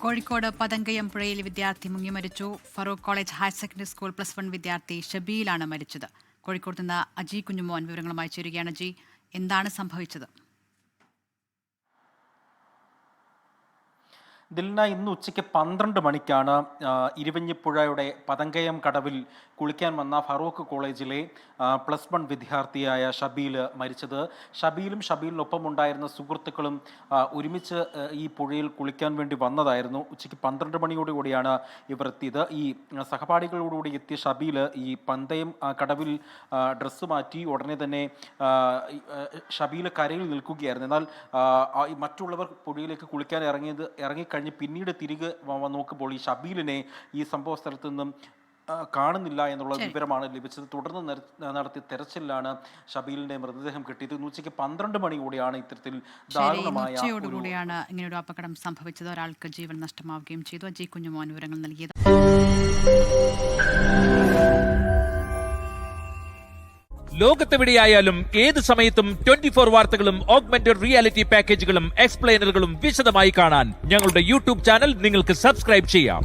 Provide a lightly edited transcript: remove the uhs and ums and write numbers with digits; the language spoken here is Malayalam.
കോഴിക്കോട് പതങ്കയം പുഴയിൽ വിദ്യാർത്ഥി മുങ്ങി മരിച്ചു. Farooq college higher secondary school +1 വിദ്യാർത്ഥി ഷബീലാണ് മരിച്ചത്. കോഴിക്കോട് നിന്ന് അജി കുഞ്ഞുമോൻ വിവരങ്ങളുമായി ചേരുകയാണ്. അജി, എന്താണ് സംഭവിച്ചത്? ദിൽന, ഇന്ന് ഉച്ചയ്ക്ക് 12 മണിക്കാണ് ഇരുവഞ്ഞിപ്പുഴയുടെ പതങ്കയം കടവിൽ കുളിക്കാൻ വന്ന ഫറൂഖ് കോളേജിലെ +1 വിദ്യാർത്ഥിയായ ഷബീൽ മരിച്ചത്. ഷബീലിനൊപ്പം ഉണ്ടായിരുന്ന സുഹൃത്തുക്കളും ഒരുമിച്ച് ഈ പുഴയിൽ കുളിക്കാൻ വേണ്ടി വന്നതായിരുന്നു. ഉച്ചയ്ക്ക് 12 മണിയോടുകൂടിയാണ് ഇവർ എത്തിയത്. ഈ സഹപാഠികളോടുകൂടി എത്തിയ ഷബീൽ ഈ പന്തയം കടവിൽ ഡ്രസ്സ് മാറ്റി ഉടനെ തന്നെ ഷബീൽ കരയിൽ നിൽക്കുകയായിരുന്നു. എന്നാൽ മറ്റുള്ളവർ പുഴയിലേക്ക് കുളിക്കാൻ ഇറങ്ങിക്കഴിഞ്ഞ് പിന്നീട് തിരികെ നോക്കുമ്പോൾ ഈ ഷബീലിനെ ഈ സംഭവ സ്ഥലത്ത് നിന്നും കാണുന്നില്ല എന്നുള്ള വിവരമാണ് ലഭിച്ചത്. തുടർന്ന് നടത്തിയ തെരച്ചിലാണ് ഷബീലിന്റെ മൃതദേഹം കിട്ടിയത്. ഉച്ചയ്ക്ക് 12 മണിയോടെയാണ് ഇത്തരത്തിൽ ദാരുണമായ ഇങ്ങനെയൊരു അപകടം സംഭവിച്ചത്. ഒരാൾക്ക് ജീവൻ നഷ്ടമാവുകയും ചെയ്തു. അജി കുഞ്ഞുമോൻ വിവരങ്ങൾ നൽകിയത്. ലോകത്തെവിടെയായാലും ഏത് സമയത്തും 24 വാർത്തകളും ഓഗ്മെന്റഡ് റിയാലിറ്റി പാക്കേജുകളും എക്സ്പ്ലെയിനറുകളും വിശദമായി കാണാൻ ഞങ്ങളുടെ യൂട്യൂബ് ചാനൽ നിങ്ങൾക്ക് സബ്സ്ക്രൈബ് ചെയ്യാം.